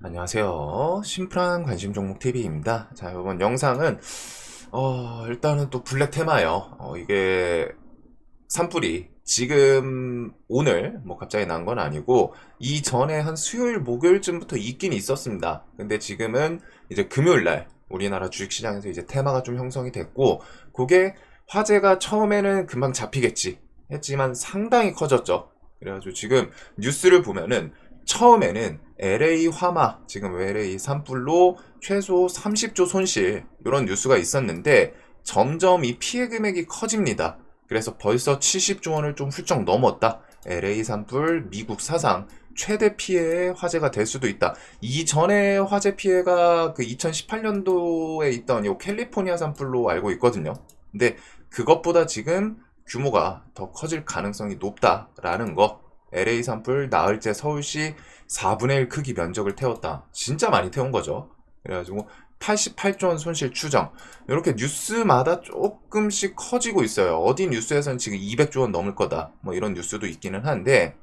안녕하세요. 심플한 관심 종목 TV입니다. 자, 이번 영상은 일단은 또 블랙 테마예요. 이게 산불이 지금 오늘 뭐 갑자기 난 건 아니고 이전에 한 수요일 목요일쯤부터 있긴 있었습니다. 근데 지금은 이제 금요일 날 우리나라 주식시장에서 이제 테마가 좀 형성이 됐고, 그게 화제가 처음에는 금방 잡히겠지 했지만 상당히 커졌죠. 그래가지고 지금 뉴스를 보면은 처음에는 LA 화마, 지금 LA 산불로 최소 30조 손실, 이런 뉴스가 있었는데 점점 이 피해 금액이 커집니다. 그래서 벌써 70조 원을 좀 훌쩍 넘었다. LA 산불 미국 사상 최대 피해의 화제가 될 수도 있다. 이전에 화재 피해가 그 2018년도에 있던 이 캘리포니아 산불로 알고 있거든요. 근데 그것보다 지금 규모가 더 커질 가능성이 높다라는 거. LA 산불 나흘째 서울시 4분의 1 크기 면적을 태웠다. 진짜 많이 태운 거죠. 그래가지고 88조 원 손실 추정. 이렇게 뉴스마다 조금씩 커지고 있어요. 어디 뉴스에서는 지금 200조 원 넘을 거다, 뭐 이런 뉴스도 있기는 한데,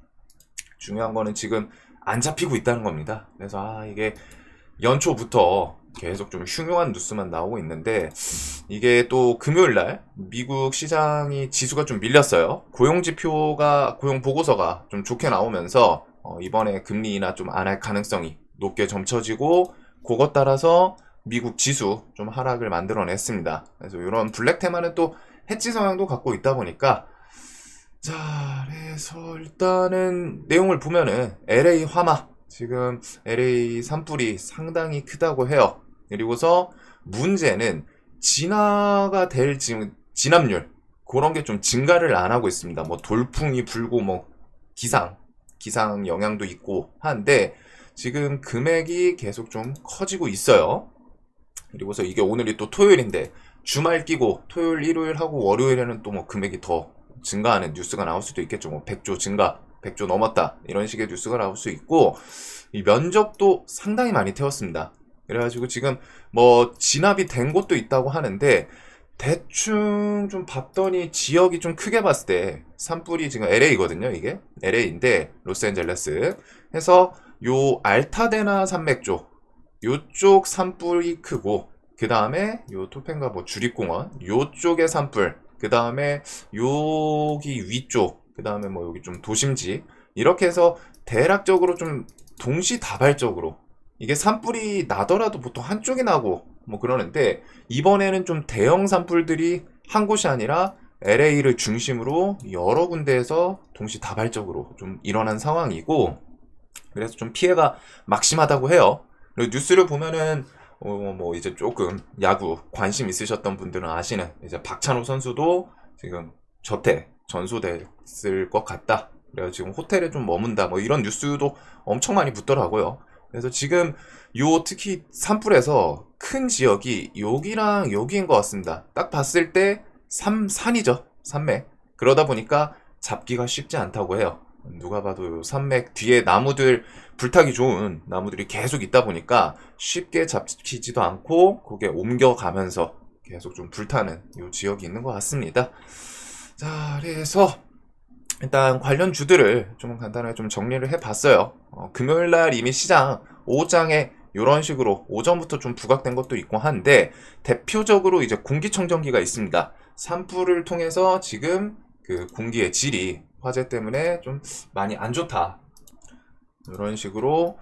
중요한 거는 지금 안 잡히고 있다는 겁니다. 그래서 이게 연초부터 계속 좀 흉흉한 뉴스만 나오고 있는데, 이게 또 금요일날 미국 시장이 지수가 좀 밀렸어요. 고용 보고서가 좀 좋게 나오면서 이번에 금리 인하 좀 안 할 가능성이 높게 점쳐지고, 그것 따라서 미국 지수 좀 하락을 만들어냈습니다. 그래서 이런 블랙 테마는 또 해지 성향도 갖고 있다 보니까, 자, 그래서 일단은 내용을 보면은 LA 화마, 지금 LA 산불이 상당히 크다고 해요. 그리고서 문제는 진화가 될 지금 진압률, 그런 게 좀 증가를 안 하고 있습니다. 뭐 돌풍이 불고 뭐 기상 영향도 있고 한데, 지금 금액이 계속 좀 커지고 있어요. 그리고서 이게 오늘이 또 토요일인데 주말 끼고 토요일, 일요일 하고 월요일에는 또 뭐 금액이 더 증가하는 뉴스가 나올 수도 있겠죠. 뭐 100조 증가, 100조 넘었다, 이런 식의 뉴스가 나올 수 있고, 이 면적도 상당히 많이 태웠습니다. 그래가지고 지금 뭐 진압이 된 곳도 있다고 하는데, 대충 좀 봤더니 지역이 좀 크게 봤을 때 산불이 지금 LA거든요. 이게 LA인데 로스앤젤레스 해서 요 알타데나 산맥 쪽, 요쪽 산불이 크고, 그 다음에 요 토펜가 뭐 주립공원 요쪽의 산불, 그 다음에 여기 위쪽, 그 다음에 뭐 여기 좀 도심지, 이렇게 해서 대략적으로 좀 동시다발적으로, 이게 산불이 나더라도 보통 한쪽이 나고 뭐 그러는데, 이번에는 좀 대형 산불들이 한 곳이 아니라 LA를 중심으로 여러 군데에서 동시다발적으로 좀 일어난 상황이고, 그래서 좀 피해가 막심하다고 해요. 그리고 뉴스를 보면은 뭐 이제 조금 야구 관심 있으셨던 분들은 아시는, 이제 박찬호 선수도 지금 전소됐을 것 같다. 그래서 지금 호텔에 좀 머문다, 뭐 이런 뉴스도 엄청 많이 붙더라고요. 그래서 지금 요 특히 산불에서 큰 지역이 여기랑 여기인 것 같습니다. 딱 봤을 때 산이죠. 산맥. 그러다 보니까 잡기가 쉽지 않다고 해요. 누가 봐도 산맥 뒤에 나무들, 불타기 좋은 나무들이 계속 있다 보니까 쉽게 잡히지도 않고, 그게 옮겨가면서 계속 좀 불타는 요 지역이 있는 것 같습니다. 자, 그래서 일단 관련 주들을 좀 간단하게 좀 정리를 해봤어요. 금요일날 이미 시장 오후장에 이런 식으로 오전부터 좀 부각된 것도 있고 한데, 대표적으로 이제 공기청정기가 있습니다. 산불을 통해서 지금 그 공기의 질이 화재 때문에 좀 많이 안 좋다, 이런 식으로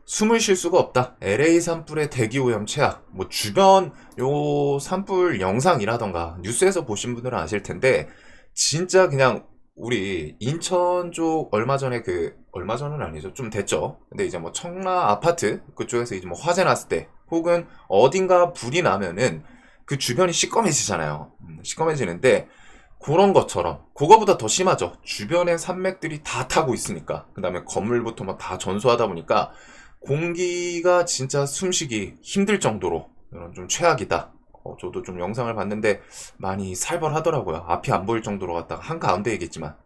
숨을 쉴 수가 없다. LA 산불의 대기오염 최악. 뭐 주변 요 산불 영상이라던가 뉴스에서 보신 분들은 아실 텐데, 진짜 그냥 우리 인천 쪽 얼마 전은 아니죠. 좀 됐죠. 근데 이제 뭐 청라 아파트 그쪽에서 이제 뭐 화재 났을 때, 혹은 어딘가 불이 나면은 그 주변이 시꺼매지잖아요. 시꺼매지는데, 그런 것처럼 그거보다 더 심하죠. 주변의 산맥들이 다 타고 있으니까, 그 다음에 건물부터 막 다 전소하다 보니까 공기가 진짜 숨쉬기 힘들 정도로 이런 좀 최악이다. 저도 좀 영상을 봤는데 많이 살벌하더라고요. 앞이 안 보일 정도로 갔다가 한가운데이겠지만.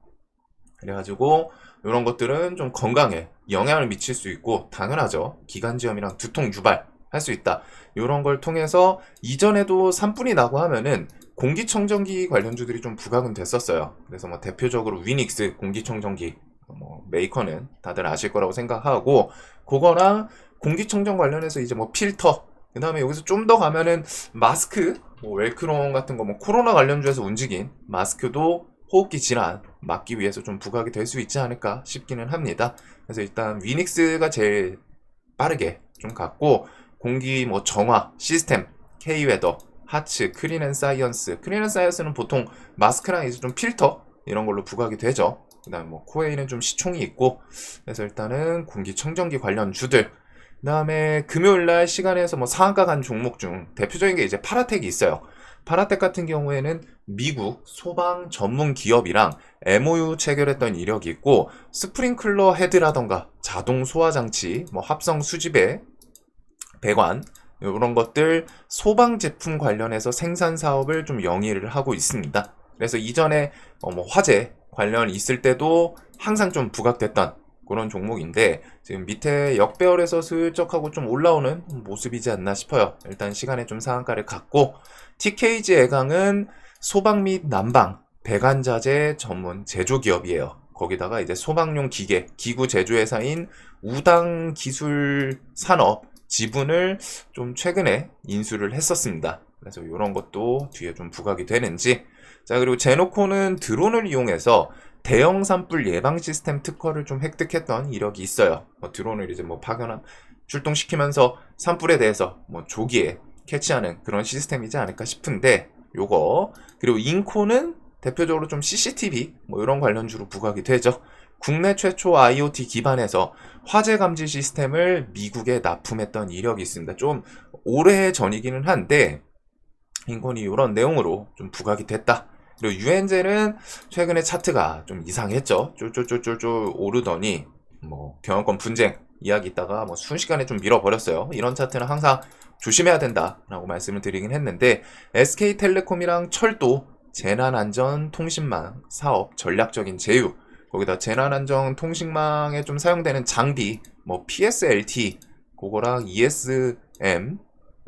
그래가지고 이런 것들은 좀 건강에 영향을 미칠 수 있고, 당연하죠. 기관지염이랑 두통 유발 할 수 있다. 이런 걸 통해서 이전에도 산불이 나고 하면은 공기청정기 관련주들이 좀 부각은 됐었어요. 그래서 뭐 대표적으로 위닉스 공기청정기, 뭐 메이커는 다들 아실 거라고 생각하고, 그거랑 공기청정 관련해서 이제 뭐 필터, 그 다음에 여기서 좀 더 가면은 마스크, 뭐 웰크론 같은 거, 뭐 코로나 관련주에서 움직인 마스크도 호흡기 질환 막기 위해서 좀 부각이 될 수 있지 않을까 싶기는 합니다. 그래서 일단 위닉스가 제일 빠르게 좀 갔고, 공기 뭐 정화, 시스템, K웨더, 하츠, 크린앤사이언스. 크린앤사이언스는 보통 마스크랑 이제 좀 필터 이런 걸로 부각이 되죠. 그 다음 뭐 코웨이는 좀 시총이 있고, 그래서 일단은 공기청정기 관련 주들. 그 다음에 금요일날 시간에서 뭐 상한가 간 종목 중 대표적인 게 이제 파라텍이 있어요. 파라텍 같은 경우에는 미국 소방 전문 기업이랑 MOU 체결했던 이력이 있고, 스프링클러 헤드라던가 자동 소화 장치, 뭐 합성 수지배, 배관, 이런 것들 소방 제품 관련해서 생산 사업을 좀 영위를 하고 있습니다. 그래서 이전에 뭐 화재 관련 있을 때도 항상 좀 부각됐던 그런 종목인데, 지금 밑에 역배열에서 슬쩍하고 좀 올라오는 모습이지 않나 싶어요. 일단 시간에 좀 상한가를 갖고, TKG 애강은 소방 및 난방, 배관자재 전문 제조기업이에요. 거기다가 이제 소방용 기계, 기구 제조회사인 우당 기술 산업 지분을 좀 최근에 인수를 했었습니다. 그래서 이런 것도 뒤에 좀 부각이 되는지. 자, 그리고 제노코는 드론을 이용해서 대형 산불 예방 시스템 특허를 좀 획득했던 이력이 있어요. 뭐 드론을 이제 뭐 파견한 출동시키면서 산불에 대해서 뭐 조기에 캐치하는 그런 시스템이지 않을까 싶은데, 요거. 그리고 인코는 대표적으로 좀 CCTV 뭐 이런 관련주로 부각이 되죠. 국내 최초 IoT 기반에서 화재 감지 시스템을 미국에 납품했던 이력이 있습니다. 좀 오래 전이기는 한데 인콘이 이런 내용으로 좀 부각이 됐다. 그리고 유엔젤은 최근에 차트가 좀 이상했죠. 쫄쫄쫄쫄쫄 오르더니 뭐 경영권 분쟁 이야기 있다가 뭐 순식간에 좀 밀어버렸어요. 이런 차트는 항상 조심해야 된다라고 말씀을 드리긴 했는데, SK텔레콤이랑 철도, 재난안전 통신망 사업 전략적인 제휴, 거기다 재난안전 통신망에 좀 사용되는 장비, 뭐 PSLT, 그거랑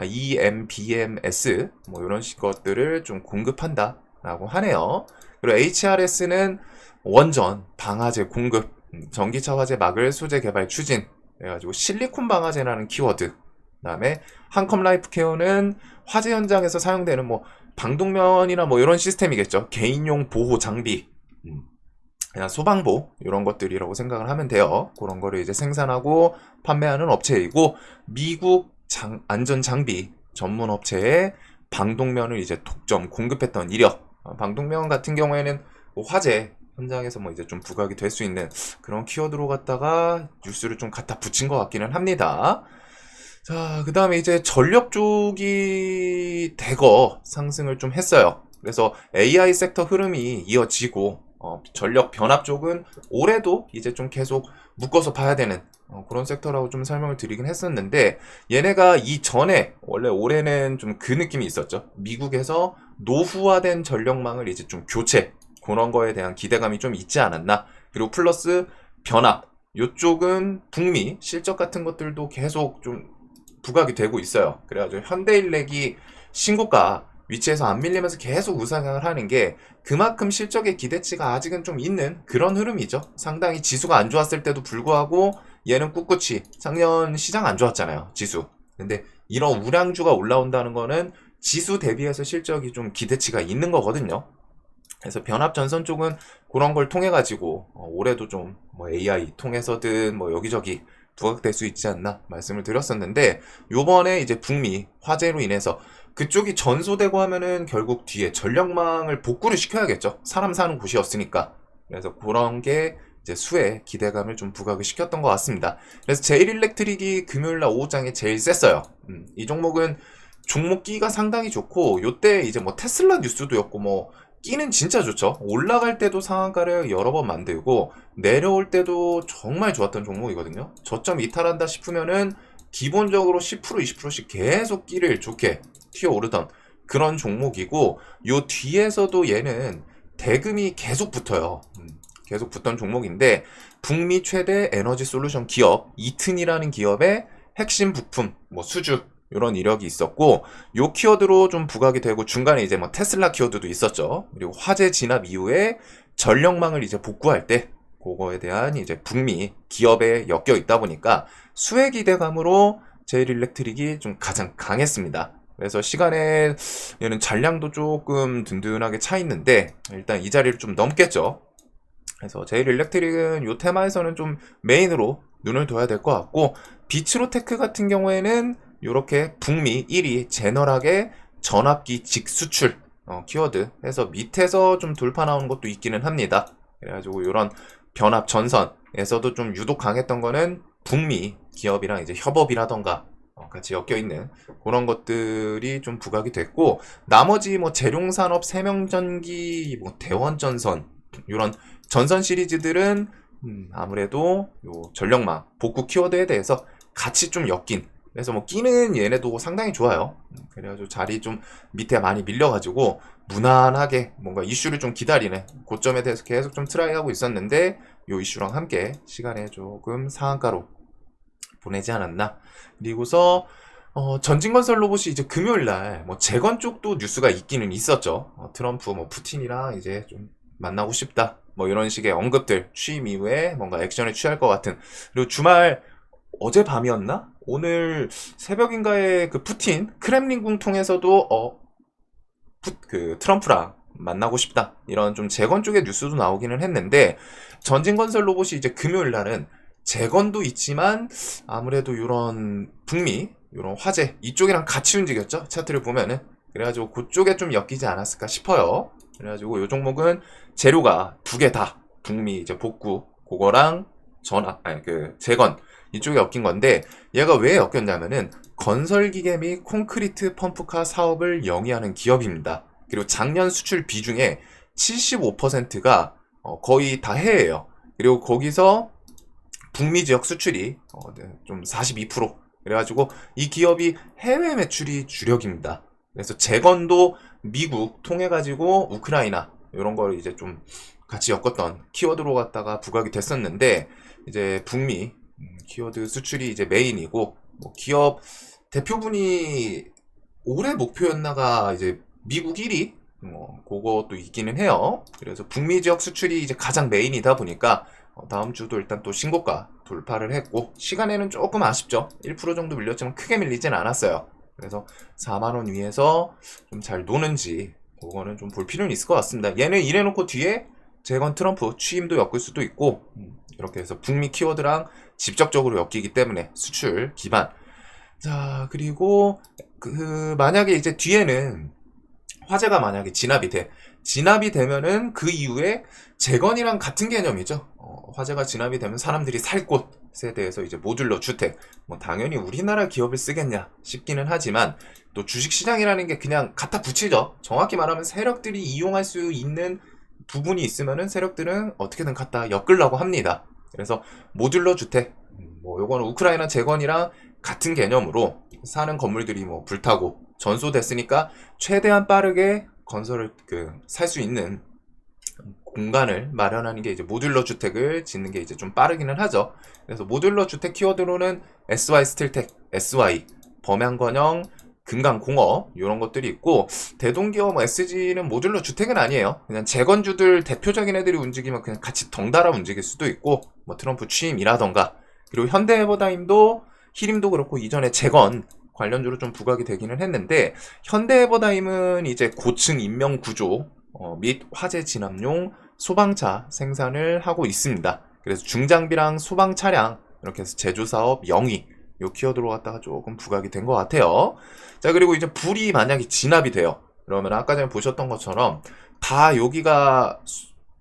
EMBMS, 뭐 이런 식 것들을 좀 공급한다라고 하네요. 그리고 HRS는 원전, 방화제 공급, 전기차 화재 막을 소재 개발 추진, 그래가지고 실리콘 방화제라는 키워드. 그 다음에 한컴라이프케어는 화재 현장에서 사용되는 뭐 방독면이나 뭐 이런 시스템이겠죠. 개인용 보호 장비, 그냥 소방보 이런 것들이라고 생각을 하면 돼요. 그런 거를 이제 생산하고 판매하는 업체이고, 미국 안전장비 전문 업체에 방독면을 이제 독점 공급했던 이력. 방독면 같은 경우에는 뭐 화재 현장에서 뭐 이제 좀 부각이 될 수 있는 그런 키워드로 갖다가 뉴스를 좀 갖다 붙인 것 같기는 합니다. 자, 그 다음에 이제 전력 쪽이 대거 상승을 좀 했어요. 그래서 AI 섹터 흐름이 이어지고, 전력 변압 쪽은 올해도 이제 좀 계속 묶어서 봐야 되는 그런 섹터라고 좀 설명을 드리긴 했었는데, 얘네가 이전에 원래 올해는 좀 그 느낌이 있었죠. 미국에서 노후화된 전력망을 이제 좀 교체, 그런 거에 대한 기대감이 좀 있지 않았나. 그리고 플러스 변압, 요쪽은 북미 실적 같은 것들도 계속 좀 부각이 되고 있어요. 그래가지고 현대일렉이 신고가 위치에서 안 밀리면서 계속 우상향을 하는 게 그만큼 실적의 기대치가 아직은 좀 있는 그런 흐름이죠. 상당히 지수가 안 좋았을 때도 불구하고 얘는 꿋꿋이, 작년 시장 안 좋았잖아요, 지수. 근데 이런 우량주가 올라온다는 거는 지수 대비해서 실적이 좀 기대치가 있는 거거든요. 그래서 변압 전선 쪽은 그런 걸 통해 가지고 올해도 좀 뭐 AI 통해서든 뭐 여기저기 부각될 수 있지 않나 말씀을 드렸었는데, 요번에 이제 북미 화재로 인해서 그쪽이 전소되고 하면은 결국 뒤에 전력망을 복구를 시켜야겠죠. 사람 사는 곳이었으니까. 그래서 그런 게 이제 수에 기대감을 좀 부각을 시켰던 것 같습니다. 그래서 제일일렉트릭이 금요일날 오후장에 제일 셌어요. 이 종목은 종목 끼가 상당히 좋고, 요때 이제 뭐 테슬라 뉴스도였고, 뭐 끼는 진짜 좋죠. 올라갈 때도 상한가를 여러 번 만들고 내려올 때도 정말 좋았던 종목이거든요. 저점 이탈한다 싶으면은 기본적으로 10% 20%씩 계속 끼를 좋게 튀어오르던 그런 종목이고, 요 뒤에서도 얘는 대금이 계속 붙어요. 계속 붙던 종목인데, 북미 최대 에너지 솔루션 기업 이튼이라는 기업의 핵심 부품, 뭐 수주 이런 이력이 있었고, 요 키워드로 좀 부각이 되고, 중간에 이제 뭐 테슬라 키워드도 있었죠. 그리고 화재 진압 이후에 전력망을 이제 복구할 때 그거에 대한 이제 북미 기업에 엮여 있다 보니까 수혜 기대감으로 제일일렉트릭이 좀 가장 강했습니다. 그래서 시간에 얘는 잔량도 조금 든든하게 차 있는데 일단 이 자리를 좀 넘겠죠. 그래서 제일일렉트릭은 이 테마에서는 좀 메인으로 눈을 둬야 될 것 같고, 비츠로테크 같은 경우에는 이렇게 북미 1위 제너락의 전압기 직수출 키워드 해서 밑에서 좀 돌파 나오는 것도 있기는 합니다. 그래가지고 이런 변압 전선에서도 좀 유독 강했던 거는 북미 기업이랑 이제 협업이라던가 같이 엮여있는 그런 것들이 좀 부각이 됐고, 나머지 뭐 재룡산업, 세명전기, 뭐 대원전선 이런 전선 시리즈들은 아무래도 요 전력망 복구 키워드에 대해서 같이 좀 엮인, 그래서 뭐 끼는 얘네도 상당히 좋아요. 그래가지고 자리 좀 밑에 많이 밀려가지고 무난하게 뭔가 이슈를 좀 기다리는 고점에 대해서 계속 좀 트라이하고 있었는데, 요 이슈랑 함께 시간에 조금 상한가로 보내지 않았나. 그리고서 전진건설 로봇이 이제 금요일날 뭐 재건 쪽도 뉴스가 있기는 있었죠. 트럼프 뭐 푸틴이랑 이제 좀 만나고 싶다 뭐 이런 식의 언급들, 취임 이후에 뭔가 액션을 취할 것 같은. 그리고 주말 어젯밤이었나? 오늘 새벽인가에 그 푸틴 크렘린궁 통해서도 그 트럼프랑 만나고 싶다 이런 좀 재건 쪽의 뉴스도 나오기는 했는데, 전진건설 로봇이 이제 금요일 날은 재건도 있지만 아무래도 이런 북미 이런 화재 이쪽이랑 같이 움직였죠, 차트를 보면은. 그래가지고 그쪽에 좀 엮이지 않았을까 싶어요. 그래가지고 이 종목은 재료가 두 개 다 북미 이제 복구 그거랑 그 재건 이쪽에 엮인 건데, 얘가 왜 엮였냐면은 건설기계 및 콘크리트 펌프카 사업을 영위하는 기업입니다. 그리고 작년 수출 비중의 75%가 거의 다 해외예요. 그리고 거기서 북미 지역 수출이 좀 42%. 그래가지고 이 기업이 해외 매출이 주력입니다. 그래서 재건도 미국 통해가지고 우크라이나 이런 걸 이제 좀 같이 엮었던 키워드로 갖다가 부각이 됐었는데, 이제 북미 키워드 수출이 이제 메인이고, 뭐 기업 대표분이 올해 목표였나가 이제 미국 1위 그것도 있기는 해요. 그래서 북미 지역 수출이 이제 가장 메인이다 보니까 다음 주도 일단 또 신고가 돌파를 했고, 시간에는 조금 아쉽죠. 1% 정도 밀렸지만 크게 밀리진 않았어요. 그래서 4만원 위에서 좀 잘 노는지 그거는 좀 볼 필요는 있을 것 같습니다. 얘는 이래놓고 뒤에 재건 트럼프 취임도 엮을 수도 있고, 이렇게 해서 북미 키워드랑 직접적으로 엮이기 때문에 수출 기반. 자, 그리고 만약에 이제 뒤에는 화재가 만약에 진압이 되면은 그 이후에 재건이랑 같은 개념이죠. 화재가 진압이 되면 사람들이 살 곳에 대해서 이제 모듈러 주택, 뭐 당연히 우리나라 기업을 쓰겠냐 싶기는 하지만, 또 주식시장이라는 게 그냥 갖다 붙이죠. 정확히 말하면 세력들이 이용할 수 있는 부분이 있으면은 세력들은 어떻게든 갖다 엮으려고 합니다. 그래서 모듈러 주택, 뭐 요거는 우크라이나 재건이랑 같은 개념으로 사는 건물들이 뭐 불타고 전소됐으니까 최대한 빠르게 건설을 살 수 있는 공간을 마련하는 게 이제 모듈러 주택을 짓는 게 이제 좀 빠르기는 하죠. 그래서 모듈러 주택 키워드로는 SY 스틸텍, SY, 범양건영, 금강공업 이런 것들이 있고, 대동기업 SG는 모듈러 주택은 아니에요. 그냥 재건주들 대표적인 애들이 움직이면 그냥 같이 덩달아 움직일 수도 있고, 뭐 트럼프 취임이라던가. 그리고 현대에버다임도 히림도 그렇고 이전에 재건 관련주로 좀 부각이 되기는 했는데, 현대에버다임은 이제 고층 인명 구조 및 화재 진압용 소방차 생산을 하고 있습니다. 그래서 중장비랑 소방 차량 이렇게 해서 제조사업 영위 요 키워드로 갖다가 조금 부각이 된 것 같아요. 자, 그리고 이제 불이 만약에 진압이 돼요. 그러면 아까 전에 보셨던 것처럼 다 여기가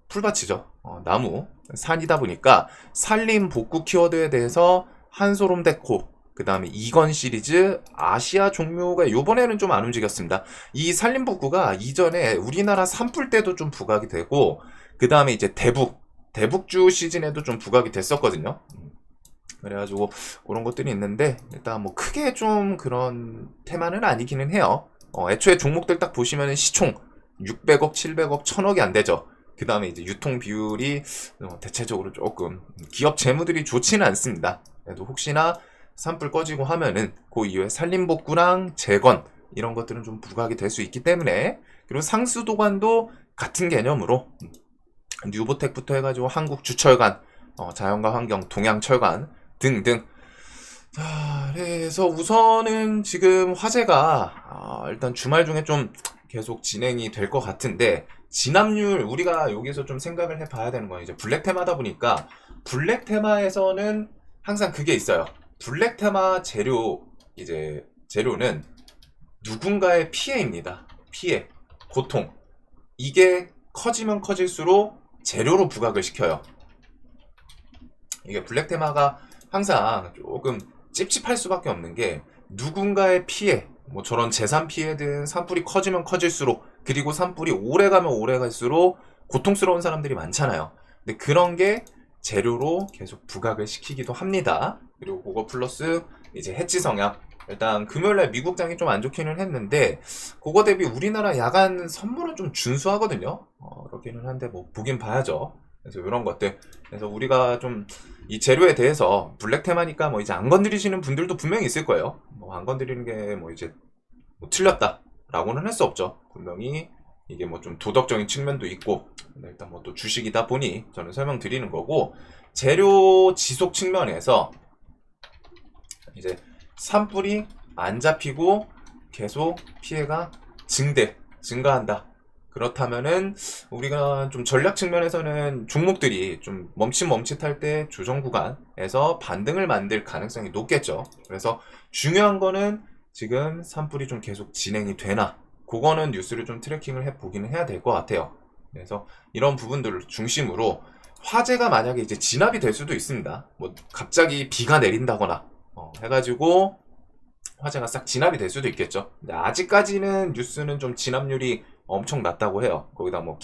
풀밭이죠. 나무, 산이다 보니까 산림 복구 키워드에 대해서 한소롬 데코, 그 다음에 이건 시리즈, 아시아 종묘가 요번에는 좀 안 움직였습니다. 이 산림 복구가 이전에 우리나라 산불 때도 좀 부각이 되고, 그 다음에 이제 대북주 시즌에도 좀 부각이 됐었거든요. 그래가지고 그런 것들이 있는데, 일단 뭐 크게 좀 그런 테마는 아니기는 해요. 애초에 종목들 딱 보시면은 시총 600억, 700억, 1000억이 안 되죠. 그 다음에 이제 유통 비율이 대체적으로 조금 기업 재무들이 좋지는 않습니다. 그래도 혹시나 산불 꺼지고 하면은 그 이후에 산림복구랑 재건 이런 것들은 좀 부각이 될 수 있기 때문에, 그리고 상수도관도 같은 개념으로 뉴보텍부터 해가지고 한국주철관, 자연과 환경, 동양철관 등등 자, 그래서 우선은 지금 화재가 일단 주말 중에 좀 계속 진행이 될 것 같은데, 진압률 우리가 여기서 좀 생각을 해봐야 되는 건, 이제 블랙 테마다 보니까 블랙 테마에서는 항상 그게 있어요. 블랙 테마 재료는 누군가의 피해입니다. 피해, 고통. 이게 커지면 커질수록 재료로 부각을 시켜요. 이게 블랙 테마가 항상 조금 찝찝할 수밖에 없는 게, 누군가의 피해, 뭐 저런 재산 피해든 산불이 커지면 커질수록, 그리고 산불이 오래 가면 오래 갈수록 고통스러운 사람들이 많잖아요. 근데 그런 게 재료로 계속 부각을 시키기도 합니다. 그리고 그거 플러스 이제 해치 성향. 일단 금요일날 미국장이 좀 안 좋기는 했는데, 그거 대비 우리나라 야간 선물은 좀 준수하거든요. 그렇기는 한데 뭐 보긴 봐야죠. 그래서 이런 것들. 그래서 우리가 좀 이 재료에 대해서 블랙 테마니까 뭐 이제 안 건드리시는 분들도 분명히 있을 거예요. 뭐 안 건드리는 게 뭐 이제 뭐 틀렸다라고는 할 수 없죠. 분명히 이게 뭐 좀 도덕적인 측면도 있고, 일단 뭐 또 주식이다 보니 저는 설명드리는 거고, 재료 지속 측면에서 이제 산불이 안 잡히고 계속 피해가 증가한다. 그렇다면은 우리가 좀 전략 측면에서는 종목들이 좀 멈칫멈칫할 때 조정 구간에서 반등을 만들 가능성이 높겠죠. 그래서 중요한 거는 지금 산불이 좀 계속 진행이 되나, 그거는 뉴스를 좀 트래킹을 해보기는 해야 될 것 같아요. 그래서 이런 부분들을 중심으로, 화재가 만약에 이제 진압이 될 수도 있습니다. 뭐 갑자기 비가 내린다거나 해가지고 화재가 싹 진압이 될 수도 있겠죠. 근데 아직까지는 뉴스는 좀 진압률이 엄청 낮다고 해요. 거기다 뭐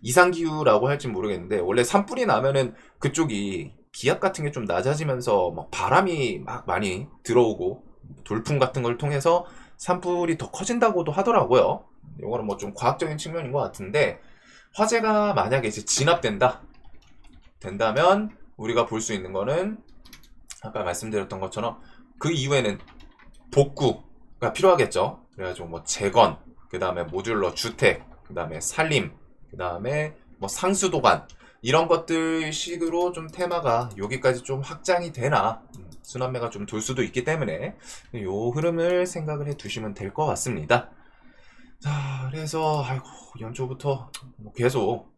이상기후라고 할지 모르겠는데, 원래 산불이 나면은 그쪽이 기압 같은 게 좀 낮아지면서 막 바람이 막 많이 들어오고 돌풍 같은 걸 통해서 산불이 더 커진다고도 하더라고요. 이거는 뭐 좀 과학적인 측면인 것 같은데, 화재가 만약에 이제 된다면 우리가 볼 수 있는 거는 아까 말씀드렸던 것처럼 그 이후에는 복구가 필요하겠죠. 그래가지고 뭐 재건, 그 다음에 모듈러 주택, 그 다음에 살림, 그 다음에 뭐 상수도관, 이런 것들 식으로 좀 테마가 여기까지 좀 확장이 되나, 순환매가 좀 돌 수도 있기 때문에 요 흐름을 생각을 해 두시면 될 것 같습니다. 자, 그래서 아이고, 연초부터 뭐 계속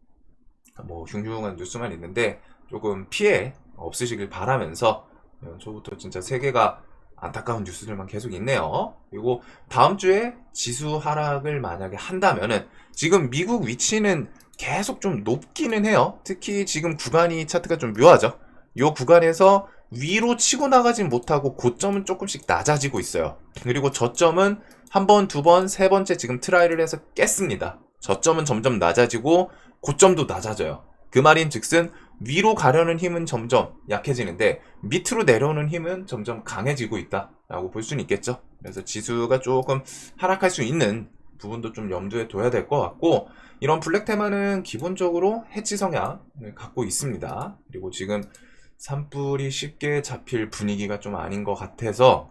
뭐 흉흉한 뉴스만 있는데 조금 피해 없으시길 바라면서, 연초부터 진짜 세계가 안타까운 뉴스들만 계속 있네요. 그리고 다음 주에 지수 하락을 만약에 한다면은, 지금 미국 위치는 계속 좀 높기는 해요. 특히 지금 구간이 차트가 좀 묘하죠. 이 구간에서 위로 치고 나가진 못하고 고점은 조금씩 낮아지고 있어요. 그리고 저점은 한 번, 두 번, 세 번째 지금 트라이를 해서 깼습니다. 저점은 점점 낮아지고 고점도 낮아져요. 그 말인 즉슨 위로 가려는 힘은 점점 약해지는데 밑으로 내려오는 힘은 점점 강해지고 있다라고 볼 수는 있겠죠. 그래서 지수가 조금 하락할 수 있는 부분도 좀 염두에 둬야 될 것 같고, 이런 블랙 테마는 기본적으로 해치 성향을 갖고 있습니다. 그리고 지금 산불이 쉽게 잡힐 분위기가 좀 아닌 것 같아서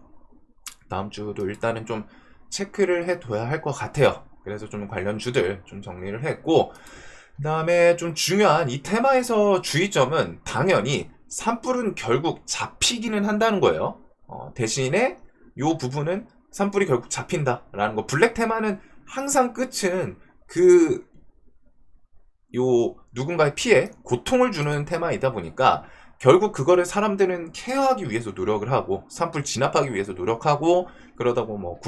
다음 주도 일단은 좀 체크를 해둬야 할 것 같아요. 그래서 좀 관련 주들 좀 정리를 했고, 그 다음에 좀 중요한 이 테마에서 주의점은 당연히 산불은 결국 잡히기는 한다는 거예요. 대신에 요 부분은 산불이 결국 잡힌다라는 거. 블랙 테마는 항상 끝은 그 요 누군가의 피해, 고통을 주는 테마이다 보니까 결국 그거를 사람들은 케어하기 위해서 노력을 하고, 산불 진압하기 위해서 노력하고, 그러다고 뭐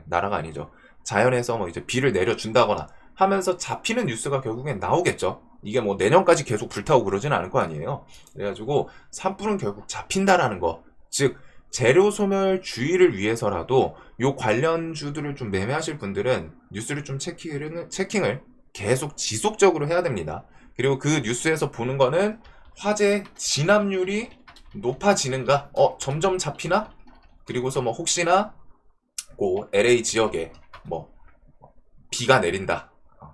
나라가 아니죠. 자연에서 뭐 이제 비를 내려준다거나 하면서 잡히는 뉴스가 결국엔 나오겠죠. 이게 뭐 내년까지 계속 불타고 그러진 않을 거 아니에요. 그래가지고 산불은 결국 잡힌다라는 거. 즉, 재료 소멸 주의를 위해서라도 요 관련주들을 좀 매매하실 분들은 뉴스를 좀 체킹을 계속 지속적으로 해야 됩니다. 그리고 그 뉴스에서 보는 거는 화재 진압률이 높아지는가? 점점 잡히나? 그리고서 뭐 혹시나 그 LA 지역에 뭐 비가 내린다,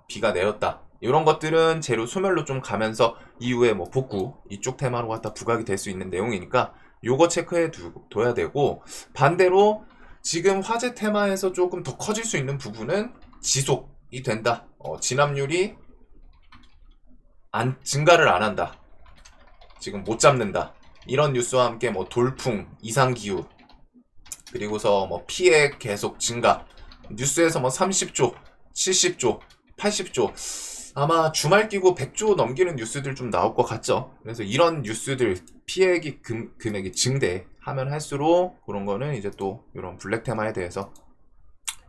비가 내렸다, 이런 것들은 재료 소멸로 좀 가면서 이후에 뭐 복구 이쪽 테마로 갖다 부각이 될 수 있는 내용이니까 요거 체크해 둬야 되고, 반대로 지금 화재 테마에서 조금 더 커질 수 있는 부분은 지속이 된다. 진압률이 증가를 안 한다. 지금 못 잡는다. 이런 뉴스와 함께 뭐 돌풍, 이상기후, 그리고서 뭐 피해 계속 증가, 뉴스에서 뭐 30조, 70조, 80조, 아마 주말 끼고 100조 넘기는 뉴스들 좀 나올 것 같죠. 그래서 이런 뉴스들 피해액이 금액이 증대하면 할수록 그런 거는 이제 또 이런 블랙 테마에 대해서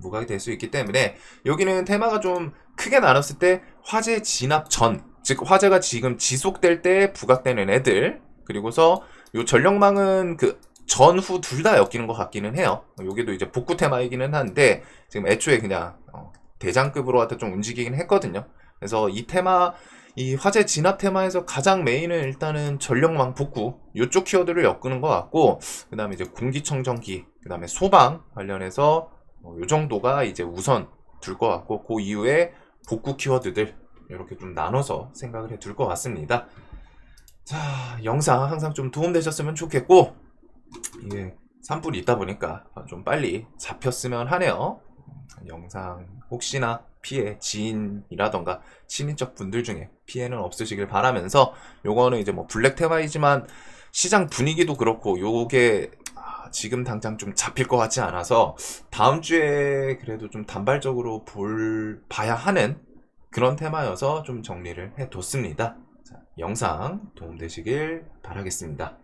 부각이 될 수 있기 때문에 여기는 테마가 좀 크게 나눴을 때 화재 진압 전, 즉 화재가 지금 지속될 때 부각되는 애들, 그리고서 요 전력망은 그 전후 둘 다 엮이는 것 같기는 해요. 여기도 이제 복구 테마이기는 한데 지금 애초에 그냥 대장급으로 갖다 좀 움직이긴 했거든요. 그래서 이 테마, 이 화재 진압 테마에서 가장 메인은 일단은 전력망 복구 요쪽 키워드를 엮는 것 같고, 그 다음에 이제 공기청정기, 그 다음에 소방 관련해서 요 정도가 이제 우선 둘 것 같고, 그 이후에 복구 키워드들 이렇게 좀 나눠서 생각을 해 둘 것 같습니다. 자, 영상 항상 좀 도움되셨으면 좋겠고, 이게 산불이 있다 보니까 좀 빨리 잡혔으면 하네요. 영상 혹시나 피해 지인이라던가 친인척 분들 중에 피해는 없으시길 바라면서, 요거는 이제 뭐 블랙 테마이지만 시장 분위기도 그렇고 요게 지금 당장 좀 잡힐 것 같지 않아서 다음 주에 그래도 좀 단발적으로 봐야 하는 그런 테마여서 좀 정리를 해뒀습니다. 자, 영상 도움되시길 바라겠습니다.